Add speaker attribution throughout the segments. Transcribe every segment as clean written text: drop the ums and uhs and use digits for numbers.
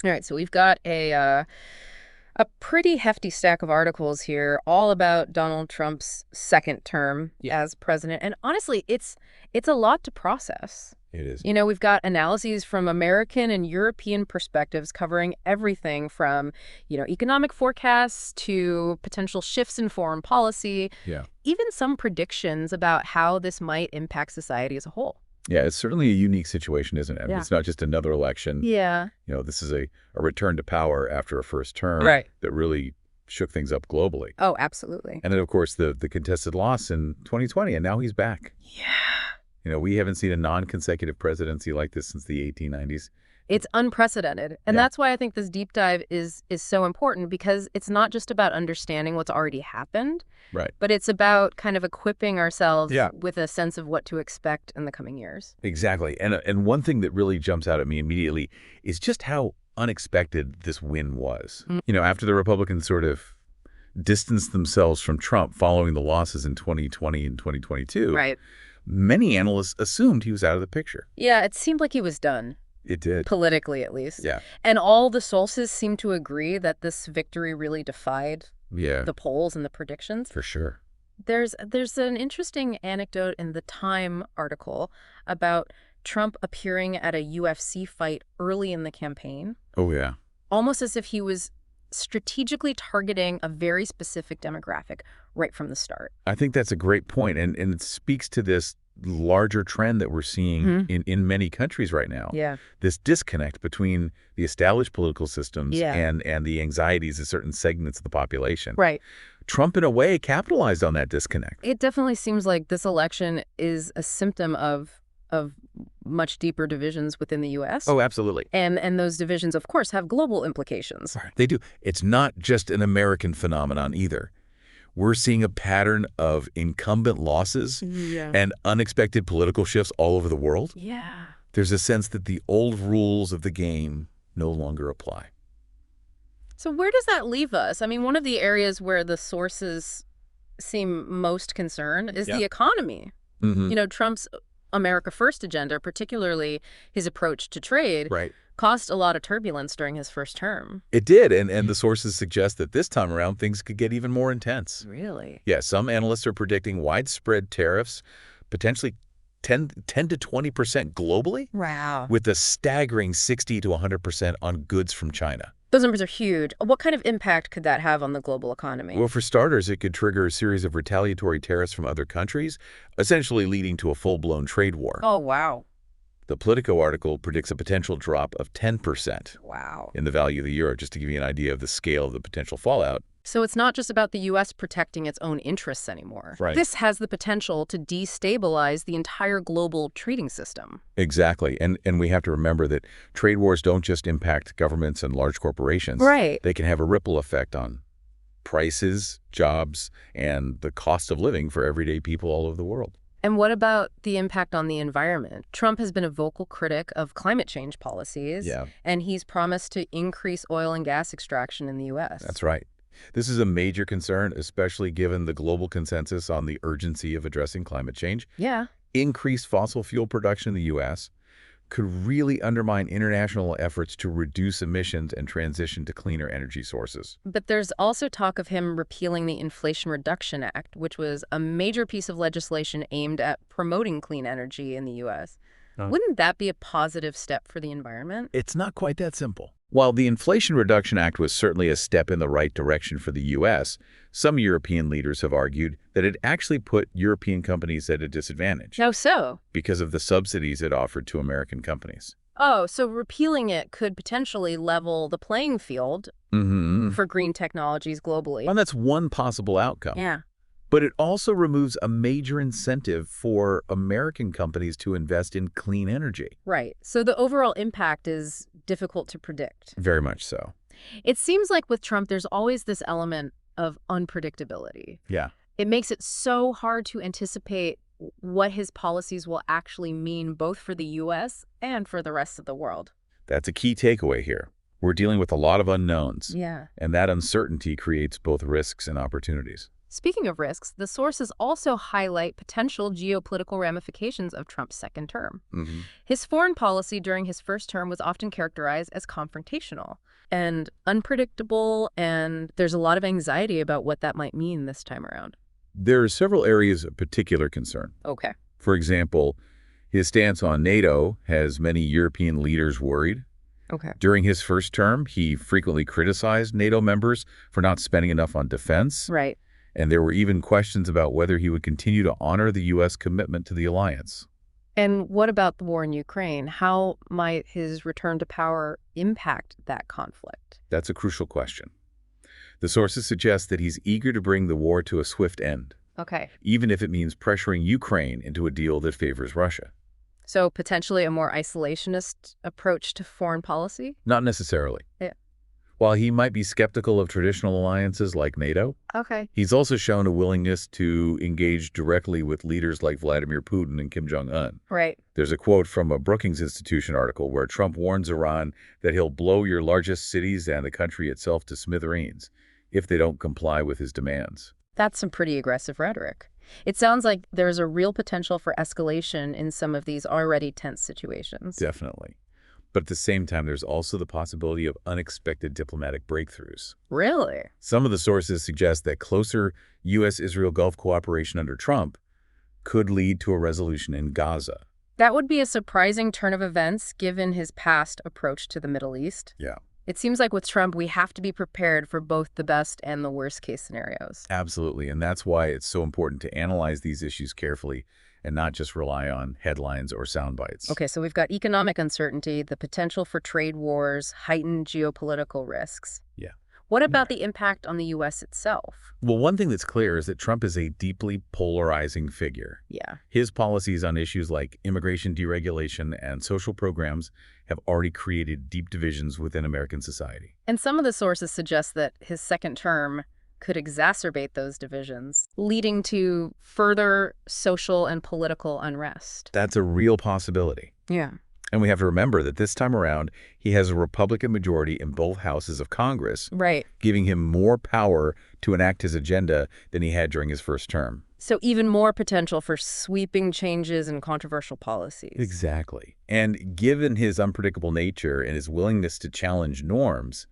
Speaker 1: All right, so we've got a pretty hefty stack of articles here, all about Donald Trump's second term as president. And honestly, it's a lot to process.
Speaker 2: It is.
Speaker 1: You know, we've got analyses from American and European perspectives covering everything from, economic forecasts to potential shifts in foreign policy, even some predictions about how this might impact society as a whole.
Speaker 2: Yeah, it's certainly a unique situation, isn't it? I mean, it's not just another election.
Speaker 1: Yeah.
Speaker 2: This is a return to power after a first term that really shook things up globally.
Speaker 1: Oh, absolutely.
Speaker 2: And then, of course, the contested loss in 2020, and now he's back.
Speaker 1: Yeah.
Speaker 2: We haven't seen a non-consecutive presidency like this since the 1890s.
Speaker 1: It's unprecedented. And that's why I think this deep dive is so important, because it's not just about understanding what's already happened, but it's about kind of equipping ourselves with a sense of what to expect in the coming years.
Speaker 2: Exactly. And one thing that really jumps out at me immediately is just how unexpected this win was. After the Republicans sort of distanced themselves from Trump following the losses in 2020 and 2022, many analysts assumed he was out of the picture.
Speaker 1: Yeah, it seemed like he was done.
Speaker 2: It did.
Speaker 1: Politically, at least.
Speaker 2: Yeah.
Speaker 1: And all the sources seem to agree that this victory really defied the polls and the predictions.
Speaker 2: For sure.
Speaker 1: There's an interesting anecdote in the Time article about Trump appearing at a UFC fight early in the campaign.
Speaker 2: Oh, yeah.
Speaker 1: Almost as if he was strategically targeting a very specific demographic right from the start.
Speaker 2: I think that's a great point, and it speaks to this larger trend that we're seeing in many countries right now.
Speaker 1: Yeah.
Speaker 2: This disconnect between the established political systems and the anxieties of certain segments of the population.
Speaker 1: Right.
Speaker 2: Trump, in a way, capitalized on that disconnect.
Speaker 1: It definitely seems like this election is a symptom of much deeper divisions within the U.S.
Speaker 2: Oh, absolutely.
Speaker 1: And those divisions, of course, have global implications.
Speaker 2: They do. It's not just an American phenomenon either. We're seeing a pattern of incumbent losses and unexpected political shifts all over the world.
Speaker 1: Yeah.
Speaker 2: There's a sense that the old rules of the game no longer apply.
Speaker 1: So where does that leave us? I mean, one of the areas where the sources seem most concerned is the economy. Trump's America First agenda, particularly his approach to trade, caused a lot of turbulence during his first term.
Speaker 2: It did, and the sources suggest that this time around things could get even more intense.
Speaker 1: Really?
Speaker 2: Yeah, some analysts are predicting widespread tariffs, potentially 10 to 20% globally.
Speaker 1: Wow.
Speaker 2: With a staggering 60 to 100% on goods from China.
Speaker 1: Those numbers are huge. What kind of impact could that have on the global economy?
Speaker 2: Well, for starters, it could trigger a series of retaliatory tariffs from other countries, essentially leading to a full-blown trade war.
Speaker 1: Oh, wow.
Speaker 2: The Politico article predicts a potential drop of 10% in the value of the euro, just to give you an idea of the scale of the potential fallout.
Speaker 1: So it's not just about the U.S. protecting its own interests anymore. This has the potential to destabilize the entire global trading system.
Speaker 2: Exactly. And we have to remember that trade wars don't just impact governments and large corporations. They can have a ripple effect on prices, jobs, and the cost of living for everyday people all over the world.
Speaker 1: And what about the impact on the environment? Trump has been a vocal critic of climate change policies, and he's promised to increase oil and gas extraction in the U.S.
Speaker 2: That's right. This is a major concern, especially given the global consensus on the urgency of addressing climate change. Increased fossil fuel production in the U.S. could really undermine international efforts to reduce emissions and transition to cleaner energy sources.
Speaker 1: But there's also talk of him repealing the Inflation Reduction Act, which was a major piece of legislation aimed at promoting clean energy in the U.S. Wouldn't that be a positive step for the environment?
Speaker 2: It's not quite that simple. While the Inflation Reduction Act was certainly a step in the right direction for the U.S., some European leaders have argued that it actually put European companies at a disadvantage.
Speaker 1: How so?
Speaker 2: Because of the subsidies it offered to American companies.
Speaker 1: Oh, so repealing it could potentially level the playing field for green technologies globally.
Speaker 2: Well, that's one possible outcome.
Speaker 1: Yeah.
Speaker 2: But it also removes a major incentive for American companies to invest in clean energy.
Speaker 1: Right. So the overall impact is difficult to predict.
Speaker 2: Very much so.
Speaker 1: It seems like with Trump, there's always this element of unpredictability.
Speaker 2: Yeah.
Speaker 1: It makes it so hard to anticipate what his policies will actually mean both for the U.S. and for the rest of the world.
Speaker 2: That's a key takeaway here. We're dealing with a lot of unknowns.
Speaker 1: Yeah.
Speaker 2: And that uncertainty creates both risks and opportunities.
Speaker 1: Speaking of risks, the sources also highlight potential geopolitical ramifications of Trump's second term. His foreign policy during his first term was often characterized as confrontational and unpredictable, and there's a lot of anxiety about what that might mean this time around.
Speaker 2: There are several areas of particular concern.
Speaker 1: Okay.
Speaker 2: For example, his stance on NATO has many European leaders worried.
Speaker 1: Okay.
Speaker 2: During his first term, he frequently criticized NATO members for not spending enough on defense.
Speaker 1: Right.
Speaker 2: And there were even questions about whether he would continue to honor the U.S. commitment to the alliance.
Speaker 1: And what about the war in Ukraine? How might his return to power impact that conflict?
Speaker 2: That's a crucial question. The sources suggest that he's eager to bring the war to a swift end,
Speaker 1: Okay.
Speaker 2: even if it means pressuring Ukraine into a deal that favors Russia.
Speaker 1: So potentially a more isolationist approach to foreign policy?
Speaker 2: Not necessarily.
Speaker 1: Yeah.
Speaker 2: While he might be skeptical of traditional alliances like NATO,
Speaker 1: Okay.
Speaker 2: he's also shown a willingness to engage directly with leaders like Vladimir Putin and Kim Jong-un.
Speaker 1: Right.
Speaker 2: There's a quote from a Brookings Institution article where Trump warns Iran that he'll blow your largest cities and the country itself to smithereens if they don't comply with his demands.
Speaker 1: That's some pretty aggressive rhetoric. It sounds like there's a real potential for escalation in some of these already tense situations.
Speaker 2: Definitely. But at the same time, there's also the possibility of unexpected diplomatic breakthroughs.
Speaker 1: Really?
Speaker 2: Some of the sources suggest that closer U.S.-Israel Gulf cooperation under Trump could lead to a resolution in Gaza.
Speaker 1: That would be a surprising turn of events given his past approach to the Middle East.
Speaker 2: Yeah.
Speaker 1: It seems like with Trump, we have to be prepared for both the best and the worst case scenarios.
Speaker 2: Absolutely. And that's why it's so important to analyze these issues carefully and not just rely on headlines or sound bites.
Speaker 1: Okay, so we've got economic uncertainty, the potential for trade wars, heightened geopolitical risks.
Speaker 2: Yeah.
Speaker 1: What about the impact on the U.S. itself?
Speaker 2: Well, one thing that's clear is that Trump is a deeply polarizing figure.
Speaker 1: Yeah.
Speaker 2: His policies on issues like immigration deregulation and social programs have already created deep divisions within American society.
Speaker 1: And some of the sources suggest that his second term could exacerbate those divisions, leading to further social and political unrest.
Speaker 2: That's a real possibility.
Speaker 1: Yeah.
Speaker 2: And we have to remember that this time around, he has a Republican majority in both houses of Congress,
Speaker 1: Right.
Speaker 2: giving him more power to enact his agenda than he had during his first term.
Speaker 1: So even more potential for sweeping changes and controversial policies.
Speaker 2: Exactly. And given his unpredictable nature and his willingness to challenge norms,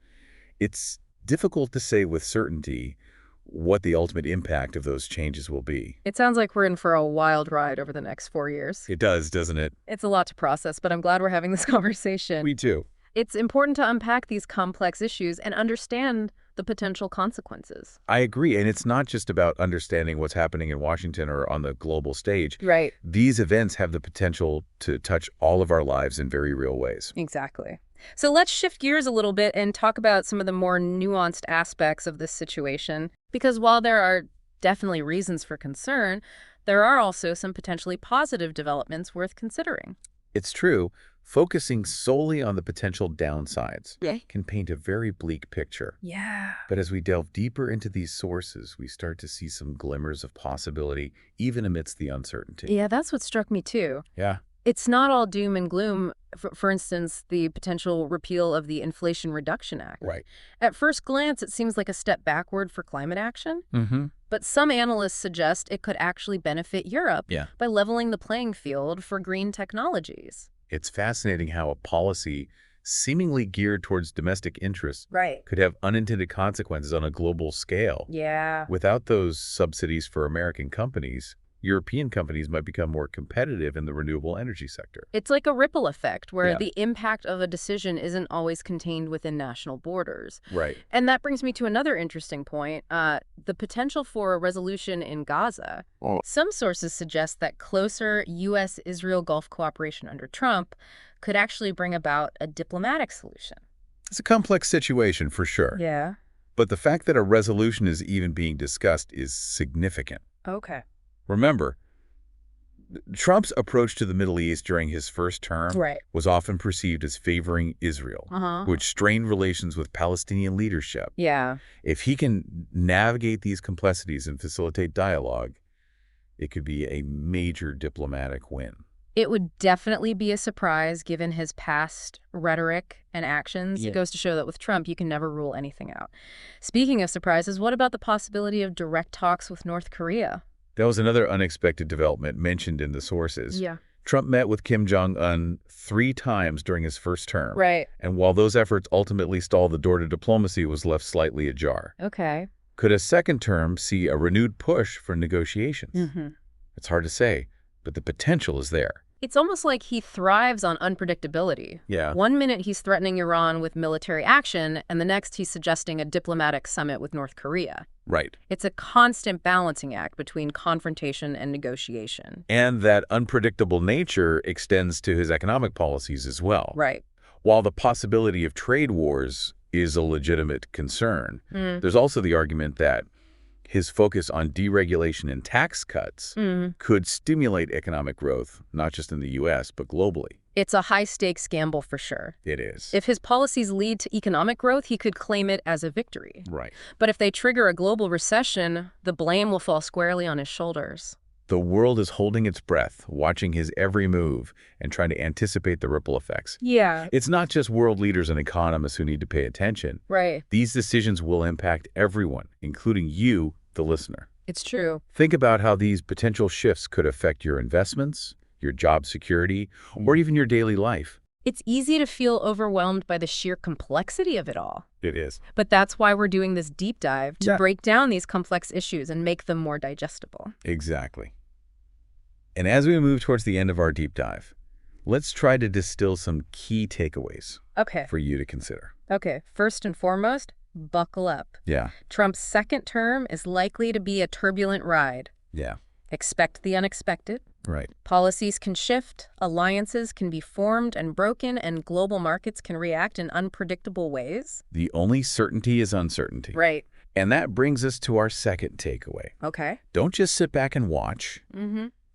Speaker 2: it's difficult to say with certainty what the ultimate impact of those changes will be.
Speaker 1: It sounds like we're in for a wild ride over the next 4 years.
Speaker 2: It does, doesn't it?
Speaker 1: It's a lot to process, but I'm glad we're having this conversation.
Speaker 2: We too.
Speaker 1: It's important to unpack these complex issues and understand the potential consequences.
Speaker 2: I agree. And it's not just about understanding what's happening in Washington or on the global stage.
Speaker 1: Right.
Speaker 2: These events have the potential to touch all of our lives in very real ways.
Speaker 1: Exactly. So let's shift gears a little bit and talk about some of the more nuanced aspects of this situation. Because while there are definitely reasons for concern, there are also some potentially positive developments worth considering.
Speaker 2: It's true. Focusing solely on the potential downsides
Speaker 1: Yeah.
Speaker 2: can paint a very bleak picture.
Speaker 1: Yeah.
Speaker 2: But as we delve deeper into these sources, we start to see some glimmers of possibility, even amidst the uncertainty.
Speaker 1: Yeah, that's what struck me too.
Speaker 2: Yeah.
Speaker 1: It's not all doom and gloom. For instance, the potential repeal of the Inflation Reduction Act.
Speaker 2: Right.
Speaker 1: At first glance, it seems like a step backward for climate action.
Speaker 2: Mm-hmm.
Speaker 1: But some analysts suggest it could actually benefit Europe by leveling the playing field for green technologies.
Speaker 2: It's fascinating how a policy seemingly geared towards domestic interests
Speaker 1: Right.
Speaker 2: could have unintended consequences on a global scale.
Speaker 1: Yeah.
Speaker 2: Without those subsidies for American companies, European companies might become more competitive in the renewable energy sector.
Speaker 1: It's like a ripple effect where
Speaker 2: Yeah.
Speaker 1: the impact of a decision isn't always contained within national borders.
Speaker 2: Right.
Speaker 1: And that brings me to another interesting point, the potential for a resolution in Gaza.
Speaker 2: Oh.
Speaker 1: Some sources suggest that closer U.S.-Israel Gulf cooperation under Trump could actually bring about a diplomatic solution.
Speaker 2: It's a complex situation for sure.
Speaker 1: Yeah.
Speaker 2: But the fact that a resolution is even being discussed is significant.
Speaker 1: Okay.
Speaker 2: Remember, Trump's approach to the Middle East during his first term
Speaker 1: Right.
Speaker 2: was often perceived as favoring Israel, which strained relations with Palestinian leadership.
Speaker 1: Yeah.
Speaker 2: If he can navigate these complexities and facilitate dialogue, it could be a major diplomatic win.
Speaker 1: It would definitely be a surprise given his past rhetoric and actions.
Speaker 2: Yeah.
Speaker 1: It goes to show that with Trump, you can never rule anything out. Speaking of surprises, what about the possibility of direct talks with North Korea?
Speaker 2: That was another unexpected development mentioned in the sources.
Speaker 1: Yeah.
Speaker 2: Trump met with Kim Jong-un 3 times during his first term.
Speaker 1: Right.
Speaker 2: And while those efforts ultimately stalled, the door to diplomacy was left slightly ajar.
Speaker 1: Okay.
Speaker 2: Could a second term see a renewed push for negotiations?
Speaker 1: Mm-hmm.
Speaker 2: It's hard to say, but the potential is there.
Speaker 1: It's almost like he thrives on unpredictability.
Speaker 2: Yeah.
Speaker 1: One minute he's threatening Iran with military action, and the next he's suggesting a diplomatic summit with North Korea.
Speaker 2: Right.
Speaker 1: It's a constant balancing act between confrontation and negotiation.
Speaker 2: And that unpredictable nature extends to his economic policies as well.
Speaker 1: Right.
Speaker 2: While the possibility of trade wars is a legitimate concern, there's also the argument that his focus on deregulation and tax cuts could stimulate economic growth, not just in the U.S., but globally.
Speaker 1: It's a high-stakes gamble for sure.
Speaker 2: It is.
Speaker 1: If his policies lead to economic growth, he could claim it as a victory.
Speaker 2: Right.
Speaker 1: But if they trigger a global recession, the blame will fall squarely on his shoulders.
Speaker 2: The world is holding its breath, watching his every move and trying to anticipate the ripple effects.
Speaker 1: Yeah.
Speaker 2: It's not just world leaders and economists who need to pay attention.
Speaker 1: Right.
Speaker 2: These decisions will impact everyone, including you, the listener.
Speaker 1: It's true.
Speaker 2: Think about how these potential shifts could affect your investments, your job security, or even your daily life.
Speaker 1: It's easy to feel overwhelmed by the sheer complexity of it all.
Speaker 2: It is.
Speaker 1: But that's why we're doing this deep dive, to break down these complex issues and make them more digestible.
Speaker 2: Exactly. And as we move towards the end of our deep dive, let's try to distill some key takeaways for you to consider.
Speaker 1: Okay. First and foremost, buckle up.
Speaker 2: Yeah.
Speaker 1: Trump's second term is likely to be a turbulent ride.
Speaker 2: Yeah.
Speaker 1: Expect the unexpected.
Speaker 2: Right.
Speaker 1: Policies can shift, alliances can be formed and broken, and global markets can react in unpredictable ways.
Speaker 2: The only certainty is uncertainty.
Speaker 1: Right.
Speaker 2: And that brings us to our second takeaway.
Speaker 1: Okay.
Speaker 2: Don't just sit back and watch.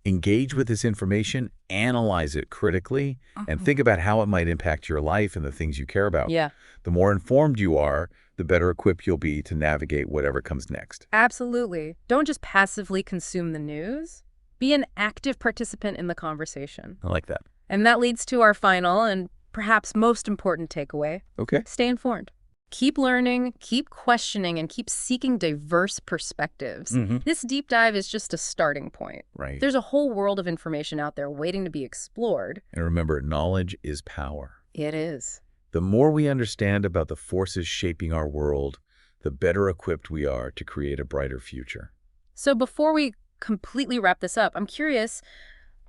Speaker 2: Engage with this information, analyze it critically, and think about how it might impact your life and the things you care about.
Speaker 1: Yeah.
Speaker 2: The more informed you are, the better equipped you'll be to navigate whatever comes next.
Speaker 1: Absolutely. Don't just passively consume the news. Be an active participant in the conversation.
Speaker 2: I like that.
Speaker 1: And that leads to our final and perhaps most important takeaway.
Speaker 2: Okay.
Speaker 1: Stay informed. Keep learning, keep questioning, and keep seeking diverse perspectives. This deep dive is just a starting point.
Speaker 2: Right.
Speaker 1: There's a whole world of information out there waiting to be explored.
Speaker 2: And remember, knowledge is power.
Speaker 1: It is.
Speaker 2: The more we understand about the forces shaping our world, the better equipped we are to create a brighter future.
Speaker 1: So before we completely wrap this up, I'm curious,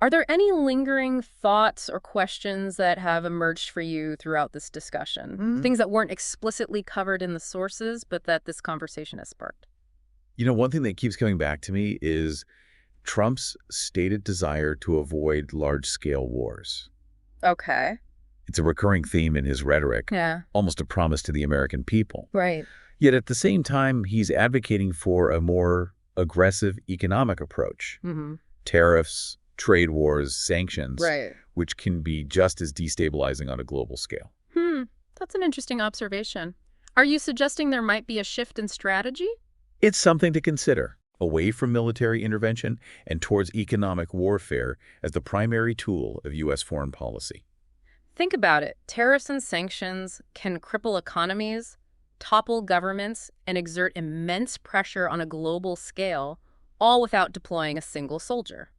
Speaker 1: are there any lingering thoughts or questions that have emerged for you throughout this discussion? Things that weren't explicitly covered in the sources, but that this conversation has sparked?
Speaker 2: You know, one thing that keeps coming back to me is Trump's stated desire to avoid large-scale wars.
Speaker 1: Okay.
Speaker 2: It's a recurring theme in his rhetoric, almost a promise to the American people.
Speaker 1: Right.
Speaker 2: Yet at the same time, he's advocating for a more aggressive economic approach. Tariffs, trade wars, sanctions, which can be just as destabilizing on a global scale.
Speaker 1: That's an interesting observation. Are you suggesting there might be a shift in strategy?
Speaker 2: It's something to consider, away from military intervention and towards economic warfare as the primary tool of U.S. foreign policy.
Speaker 1: Think about it. Tariffs and sanctions can cripple economies, topple governments, and exert immense pressure on a global scale, all without deploying a single soldier.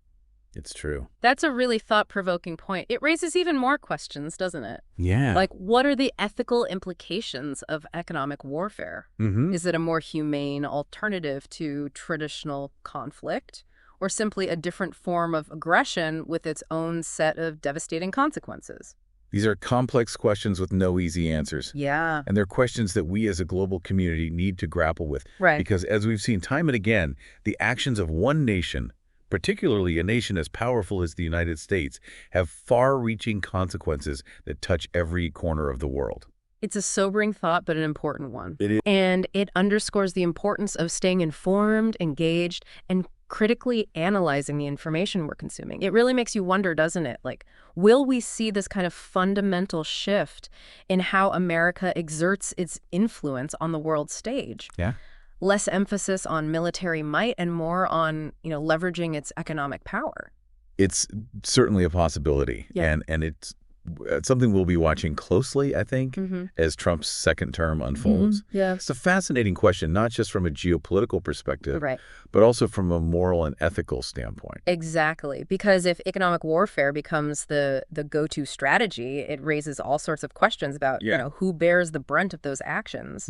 Speaker 2: It's true.
Speaker 1: That's a really thought-provoking point. It raises even more questions, doesn't it?
Speaker 2: Yeah.
Speaker 1: Like, what are the ethical implications of economic warfare? Is it a more humane alternative to traditional conflict, or simply a different form of aggression with its own set of devastating consequences?
Speaker 2: These are complex questions with no easy answers.
Speaker 1: Yeah.
Speaker 2: And they're questions that we as a global community need to grapple with.
Speaker 1: Right.
Speaker 2: Because as we've seen time and again, the actions of one nation, particularly a nation as powerful as the United States, have far-reaching consequences that touch every corner of the world.
Speaker 1: It's a sobering thought, but an important one.
Speaker 2: It is.
Speaker 1: And it underscores the importance of staying informed, engaged, and critically analyzing the information we're consuming. It really makes you wonder, doesn't it? Like, will we see this kind of fundamental shift in how America exerts its influence on the world stage?
Speaker 2: Yeah.
Speaker 1: Less emphasis on military might and more on, leveraging its economic power.
Speaker 2: It's certainly a possibility.
Speaker 1: Yeah.
Speaker 2: And it's something we'll be watching closely, I think, as Trump's second term unfolds.
Speaker 1: Yes.
Speaker 2: It's a fascinating question, not just from a geopolitical perspective,
Speaker 1: Right.
Speaker 2: but also from a moral and ethical standpoint.
Speaker 1: Exactly. Because if economic warfare becomes the go-to strategy, it raises all sorts of questions about, who bears the brunt of those actions.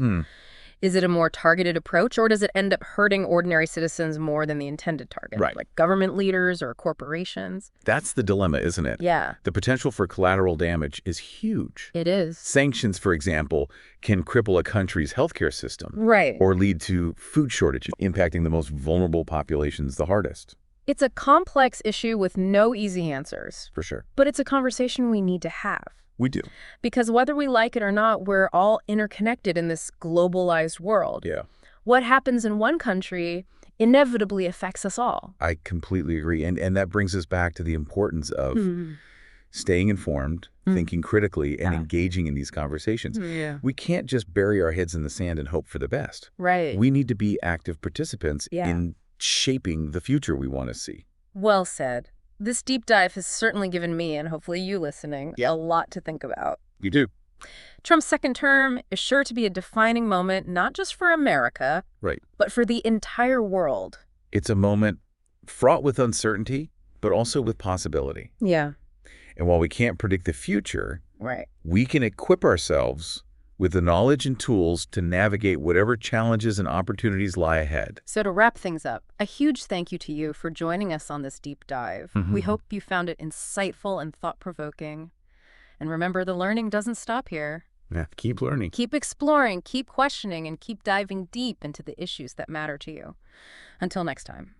Speaker 1: Is it a more targeted approach, or does it end up hurting ordinary citizens more than the intended target?
Speaker 2: Right.
Speaker 1: Like government leaders or corporations?
Speaker 2: That's the dilemma, isn't it?
Speaker 1: Yeah.
Speaker 2: The potential for collateral damage is huge.
Speaker 1: It is.
Speaker 2: Sanctions, for example, can cripple a country's healthcare system.
Speaker 1: Right.
Speaker 2: Or lead to food shortages, impacting the most vulnerable populations the hardest.
Speaker 1: It's a complex issue with no easy answers.
Speaker 2: For sure.
Speaker 1: But it's a conversation we need to have.
Speaker 2: We do.
Speaker 1: Because whether we like it or not, we're all interconnected in this globalized world.
Speaker 2: Yeah.
Speaker 1: What happens in one country inevitably affects us all.
Speaker 2: I completely agree. And that brings us back to the importance of staying informed, thinking critically, and engaging in these conversations.
Speaker 1: Yeah.
Speaker 2: We can't just bury our heads in the sand and hope for the best.
Speaker 1: Right.
Speaker 2: We need to be active participants in shaping the future we want to see.
Speaker 1: Well said. This deep dive has certainly given me, and hopefully you listening, a lot to think about.
Speaker 2: You do.
Speaker 1: Trump's second term is sure to be a defining moment, not just for America, but for the entire world.
Speaker 2: It's a moment fraught with uncertainty, but also with possibility.
Speaker 1: Yeah.
Speaker 2: And while we can't predict the future, we can equip ourselves with the knowledge and tools to navigate whatever challenges and opportunities lie ahead.
Speaker 1: So to wrap things up, a huge thank you to you for joining us on this deep dive. We hope you found it insightful and thought-provoking. And remember, the learning doesn't stop here.
Speaker 2: Yeah, keep learning.
Speaker 1: Keep exploring, keep questioning, and keep diving deep into the issues that matter to you. Until next time.